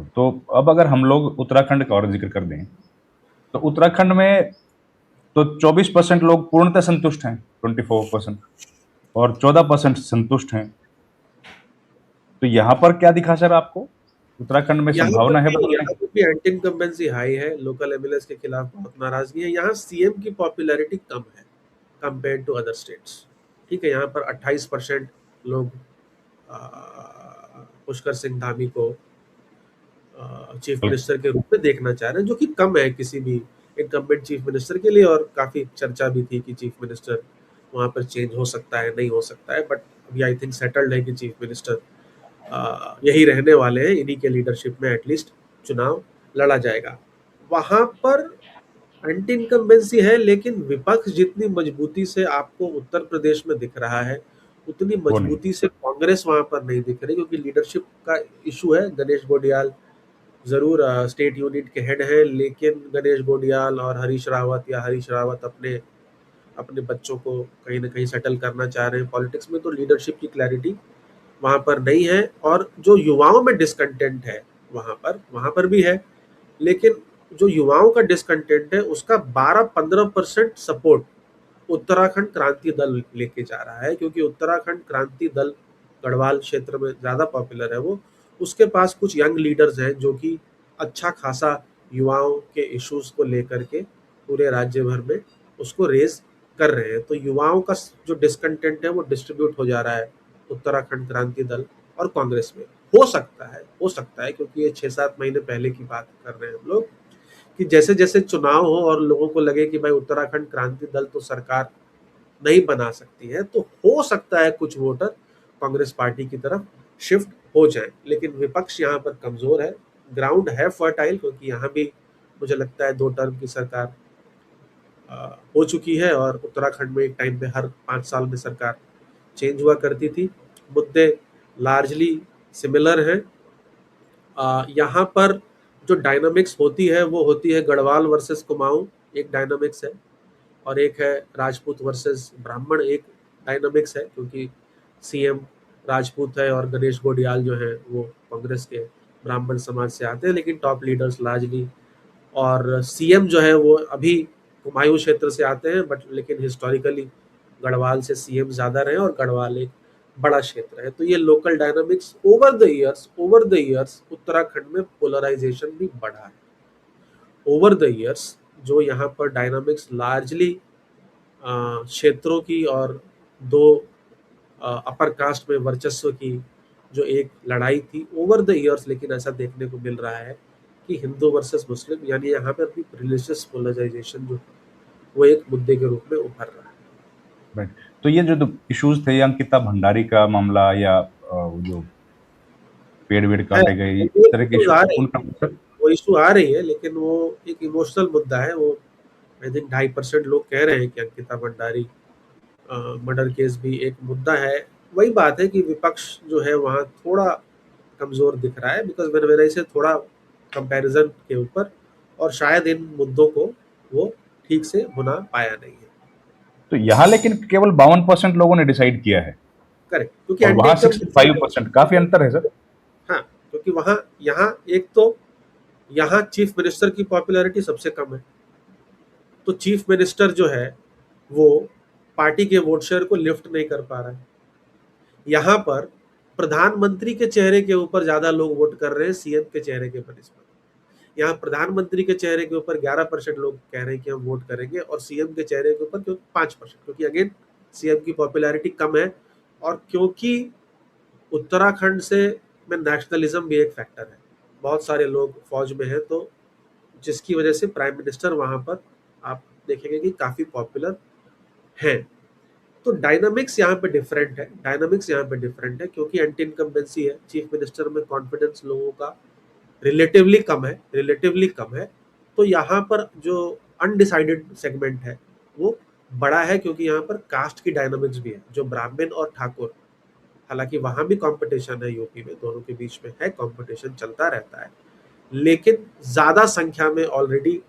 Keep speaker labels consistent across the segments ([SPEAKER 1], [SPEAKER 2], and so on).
[SPEAKER 1] तो अब अगर हम लोग उत्तराखंड का और जिक्र कर दें, तो उत्तराखंड में तो 24% लोग पूर्णतः संतुष्ट हैं, 24%, और 14% संतुष्ट हैं। तो यहाँ पर क्या दिखा सर आपको? उत्तराखंड में संभावना है बदलने
[SPEAKER 2] यहाँ
[SPEAKER 1] की?
[SPEAKER 2] पर भी एंटी इनकम्बेंसी हाई है, लोकल एमएलएस के खिलाफ बहुत नाराजगी है। यहाँ सीएम की पॉपुलैरिटी कम है कंपेयर टू अदर स्टेट्स। ठीक है, यहाँ पर 28% लोग पुष्कर सिंह धामी को चीफ मिनिस्टर के रूप में देखना चाह रहे हैं, जो कि कम है किसी भी इनकम्बेंट चीफ मिनिस्टर के लिए। और काफी चर्चा भी थी कि चीफ मिनिस्टर वहां पर चेंज हो सकता है, नहीं हो सकता है, बट अभी आई थिंक सेटल्ड है कि चीफ मिनिस्टर यही रहने वाले हैं, इन्हीं के लीडरशिप में एटलीस्ट चुनाव लड़ा जाएगा। वहां पर एंटी इनकम्बेंसी है, लेकिन विपक्ष जितनी मजबूती से आपको उत्तर प्रदेश में दिख रहा है, उतनी
[SPEAKER 1] वो नहीं।
[SPEAKER 2] मजबूती से कांग्रेस वहां पर नहीं दिख रही, क्योंकि लीडरशिप का इशू है। गणेश गोडियाल जरूर स्टेट यूनिट के हेड है, लेकिन गणेश गोडियाल और हरीश रावत, या हरीश रावत अपने अपने बच्चों को कहीं ना कहीं सेटल करना चाह रहे हैं पॉलिटिक्स में, तो लीडरशिप की क्लैरिटी वहां पर नहीं है। और जो युवाओं में डिसकंटेंट है वहां पर भी है, लेकिन जो युवाओं का डिसकंटेंट है उसका 12-15% सपोर्ट उत्तराखंड क्रांति दल लेके जा रहा है, क्योंकि उत्तराखंड क्रांति दल गढ़वाल क्षेत्र में ज्यादा पॉपुलर है। वो उसके पास कुछ यंग लीडर्स हैं जो कि अच्छा खासा युवाओं के इश्यूज को लेकर के पूरे राज्य भर में उसको रेज कर रहे हैं। तो युवाओं का जो डिसकंटेंट है वो डिस्ट्रीब्यूट हो जा रहा है उत्तराखंड क्रांति दल और कांग्रेस में। हो सकता है क्योंकि ये 6-7 महीने पहले की बात कर रहे हैं हम लोग, कि जैसे जैसे चुनाव हो और लोगों को लगे कि भाई उत्तराखंड क्रांति दल तो सरकार नहीं बना सकती है, तो हो सकता है कुछ वोटर कांग्रेस पार्टी की तरफ शिफ्ट हो जाए। लेकिन विपक्ष यहाँ पर कमजोर है, ग्राउंड है फर्टाइल, क्योंकि यहाँ भी मुझे लगता है 2 टर्म की सरकार हो चुकी है, और उत्तराखंड में एक टाइम पे हर 5 साल में सरकार चेंज हुआ करती थी। मुद्दे लार्जली सिमिलर हैं। यहाँ पर जो डायनामिक्स होती है वो होती है गढ़वाल वर्सेस कुमाऊं, एक डायनामिक्स है, और एक है राजपूत वर्सेस ब्राह्मण, एक डायनामिक्स है, क्योंकि सीएम राजपूत है और गणेश गोडियाल जो है वो कांग्रेस के ब्राह्मण समाज से आते हैं, लेकिन टॉप लीडर्स लार्जली, और सीएम जो है वो अभी कुमायूं क्षेत्र से आते हैं, बट लेकिन हिस्टोरिकली गढ़वाल से सीएम ज्यादा रहे, और गढ़वाल एक बड़ा क्षेत्र है। तो ये local dynamics over the years Uttarakhand में पोलराइजेशन भी बढ़ा है। ओवर द ईयर्स जो यहाँ पर डायनामिक्स लार्जली क्षेत्रों की और दो अपर कास्ट में वर्चस्व की जो एक लड़ाई थी ओवर द ईयर्स, लेकिन ऐसा देखने को मिल रहा है कि हिंदू वर्सेस मुस्लिम, यानी यहाँ पर भी रिलीजियस पोलराइजेशन जो वो एक मुद्दे के रूप में उभर रहा है।
[SPEAKER 1] राइट। तो ये जो इश्यूज थे, ये अंकिता भंडारी का मामला, या वो जो पेड़ वेड़
[SPEAKER 2] है
[SPEAKER 1] काटे गए,
[SPEAKER 2] वो
[SPEAKER 1] इस तरह के
[SPEAKER 2] इश्यूज आ
[SPEAKER 1] इश्यूज
[SPEAKER 2] रही
[SPEAKER 1] उनका
[SPEAKER 2] है,
[SPEAKER 1] सर?
[SPEAKER 2] वो इशू आ रही है, लेकिन वो एक इमोशनल मुद्दा है। वो आई थिंक 2.5% लोग कह रहे हैं कि अंकिता भंडारी मर्डर केस भी एक मुद्दा है। वही बात है कि विपक्ष जो है वहाँ थोड़ा कमजोर दिख रहा है, बिकॉज मैंने मेरे से थोड़ा कंपैरिजन के ऊपर, और शायद इन मुद्दों को वो ठीक से भुना पाया नहीं है।
[SPEAKER 1] तो यहाँ लेकिन केवल 52% लोगों ने डिसाइड किया है,
[SPEAKER 2] करेक्ट, क्योंकि
[SPEAKER 1] और
[SPEAKER 2] एंटी
[SPEAKER 1] वहां
[SPEAKER 2] इनकम
[SPEAKER 1] 65%, काफी अंतर है सर।
[SPEAKER 2] हाँ, क्योंकि वहाँ यहाँ एक तो यहाँ चीफ मिनिस्टर की पॉपुलैरिटी सबसे कम है, तो चीफ मिनिस्टर जो है वो पार्टी के वोट शेयर को लिफ्ट नहीं कर पा रहा है। यहाँ पर प्रधानमंत्री के चेहरे के ऊपर ज्यादा लोग वोट कर रहे हैं सीएम के चेहरे के बनिस्बत। यहाँ प्रधानमंत्री के चेहरे के ऊपर 11% लोग कह रहे हैं कि हम वोट करेंगे, और सीएम के चेहरे के ऊपर क्योंकि 5%, क्योंकि अगेन सीएम की पॉपुलैरिटी कम है, और क्योंकि उत्तराखंड से में नेशनलिज्म भी एक फैक्टर है। बहुत सारे लोग फौज में हैं, तो जिसकी वजह से प्राइम मिनिस्टर वहां पर आप देखेंगे कि काफी पॉपुलर हैं। तो डायनामिक्स यहाँ पे डिफरेंट है, क्योंकि एंटी इनकम्बेंसी है, चीफ मिनिस्टर में कॉन्फिडेंस लोगों का रिलेटिवली कम है। तो यहाँ पर जो अनडिसाइडेड सेगमेंट है वो बड़ा है, क्योंकि यहाँ पर कास्ट की डायनामिक्स भी है, जो ब्राह्मण और ठाकुर, हालांकि वहां भी कंपटीशन है, यूपी में दोनों के बीच में है कंपटीशन, चलता रहता है, लेकिन ज्यादा संख्या में ऑलरेडी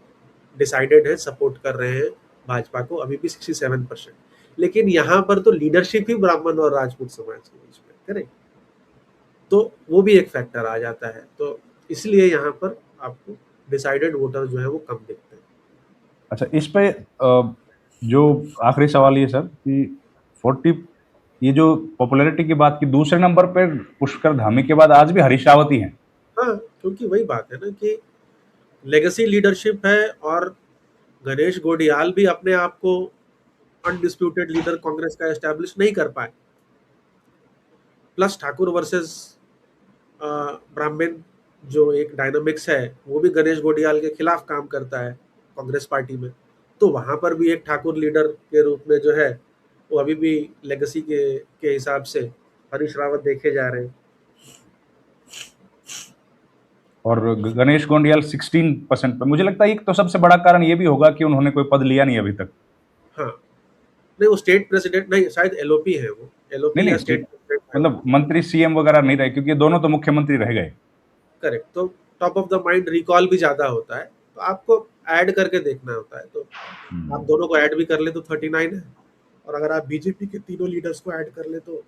[SPEAKER 2] डिसाइडेड है, सपोर्ट कर रहे हैं भाजपा को, अभी भी 67%। लेकिन यहाँ पर तो लीडरशिप ही ब्राह्मण और राजपूत समाज के बीच में, करेक्ट, तो वो भी एक फैक्टर आ जाता है। तो इसलिए यहाँ पर आपको डिसाइडेड वोटर जो है वो कम दिखते हैं।
[SPEAKER 1] अच्छा, इस पे जो आखिरी सवाल ये सर कि 40 ये जो पॉपुलैरिटी की बात की, दूसरे नंबर पे पुष्कर धामी के बाद आज भी हरीश रावत ही हैं।
[SPEAKER 2] हाँ, क्योंकि वही बात है ना कि लेगेसी लीडरशिप है, और गणेश गोडियाल भी अपने आप को अनडिस्प्यूटेड लीडर कांग्रेस का एस्टैब्लिश नहीं कर पाए। प्लस ठाकुर वर्सेस ब्राह्मण जो एक डायनामिक्स है, वो भी गणेश गोडियाल के खिलाफ काम करता है कांग्रेस पार्टी में। तो वहां पर भी एक ठाकुर लीडर के रूप में जो है वो अभी भी लेगेसी के हिसाब से हरीश रावत देखे जा रहे हैं।
[SPEAKER 1] और गणेश गोंडियाल 16% पे। मुझे लगता है एक तो सबसे बड़ा कारण ये भी होगा कि उन्होंने कोई पद लिया नहीं अभी तक।
[SPEAKER 2] हाँ, नहीं वो स्टेट प्रेसिडेंट नहीं, शायद एलओपी है, वो
[SPEAKER 1] नहीं
[SPEAKER 2] एलओपी या
[SPEAKER 1] नहीं,
[SPEAKER 2] स्टेट प्रेसिडेंट है।
[SPEAKER 1] मतलब मंत्री सीएम वगैरह नहीं रहे, क्योंकि ये दोनों तो मुख्यमंत्री रह गए।
[SPEAKER 2] करेक्ट। तो top of the mind recall भी ज्यादा होता है, तो आपको ऐड करके देखना होता है। तो आप दोनों को ऐड भी कर ले तो 39 है, और अगर आप बीजेपी के तीनों लीडर्स को ऐड कर ले तो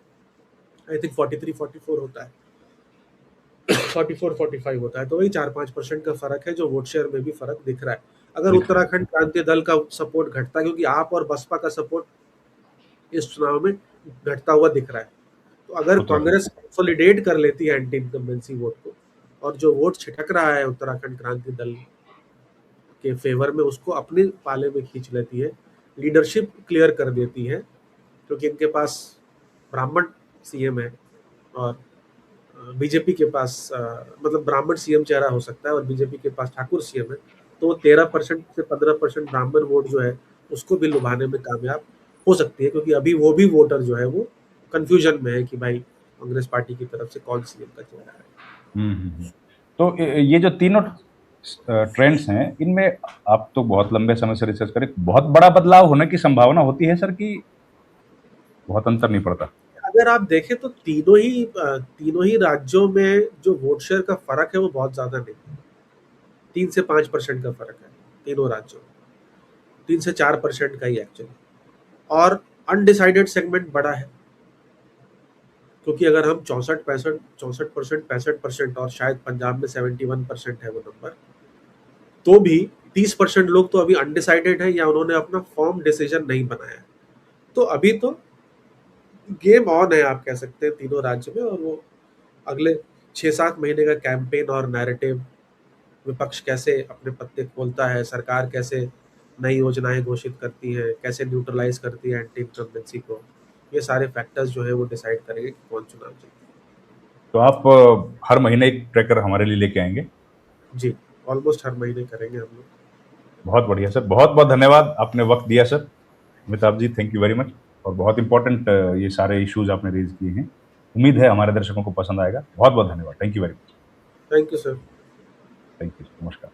[SPEAKER 2] आई थिंक 43-44 होता है, 44-45 होता है। तो वही 4-5% का फर्क है जो वोट शेयर में भी फर्क दिख रहा है। अगर
[SPEAKER 1] दिख रहा है।
[SPEAKER 2] उत्तराखंड क्रांति दल का सपोर्ट घटता है, क्योंकि आप और बसपा का सपोर्ट इस चुनाव में घटता हुआ दिख रहा है, तो अगर
[SPEAKER 1] उत्तराखंड।
[SPEAKER 2] कांग्रेस कंसोलिडेट कर लेती है एंटी इनकम्बेंसी वोट को, और जो वोट छिटक रहा है उत्तराखंड क्रांति दल के फेवर में, उसको अपने पाले में खींच लेती है, लीडरशिप क्लियर कर देती है, क्योंकि इनके पास ब्राह्मण सीएम है, और बीजेपी के पास मतलब ब्राह्मण सीएम चेहरा हो सकता है, और बीजेपी के पास ठाकुर सीएम है। तो 13% से 15% ब्राह्मण वोट जो है उसको भी लुभाने में कामयाब हो सकती है, क्योंकि अभी वो भी वोटर जो है वो कंफ्यूजन में है कि भाई कांग्रेस पार्टी की तरफ से कौन सीएम का चेहरा है।
[SPEAKER 1] तो ये जो तीनों ट्रेंड्स हैं, इनमें आप तो बहुत लंबे समय से रिसर्च करें, बहुत बड़ा बदलाव होने की संभावना होती है सर, कि बहुत अंतर नहीं पड़ता?
[SPEAKER 2] अगर आप देखें तो तीनों ही राज्यों में जो वोट शेयर का फर्क है वो बहुत ज्यादा नहीं है। 3 से 5% का फर्क है तीनों राज्यों में, 3 से 4% का ही एक्चुअली। और अनडिसाइडेड सेगमेंट बड़ा है, क्योंकि अगर हम 64% और शायद पंजाब में 71% है वो नंबर, तो भी 30% लोग तो अभी अनडिसाइडेड है, या उन्होंने अपना फॉर्म डिसीजन नहीं बनाया है। तो अभी तो गेम ऑन है, आप कह सकते हैं, तीनों राज्य में। और वो अगले 6-7 महीने का कैंपेन और नैरेटिव, विपक्ष कैसे अपने पत्ते खोलता है, सरकार कैसे नई योजनाएं घोषित करती है, कैसे न्यूट्रलाइज करती है एंटी इनकम्बेंसी को, ये सारे फैक्टर्स जो है वो डिसाइड करेंगे कि कौन चुनाव जीते।
[SPEAKER 1] तो आप हर महीने एक ट्रैकर हमारे लिए लेके आएंगे?
[SPEAKER 2] जी, ऑलमोस्ट हर महीने करेंगे हम लोग।
[SPEAKER 1] बहुत बढ़िया सर, बहुत बहुत धन्यवाद, आपने वक्त दिया sir. Amitabh ji, thank you very much. और बहुत इंपॉर्टेंट ये सारे इश्यूज आपने रेज किए हैं, उम्मीद है हमारे दर्शकों को पसंद आएगा। बहुत बहुत धन्यवाद, thank you very much.
[SPEAKER 2] Thank you sir.
[SPEAKER 1] Thank you, नमस्कार।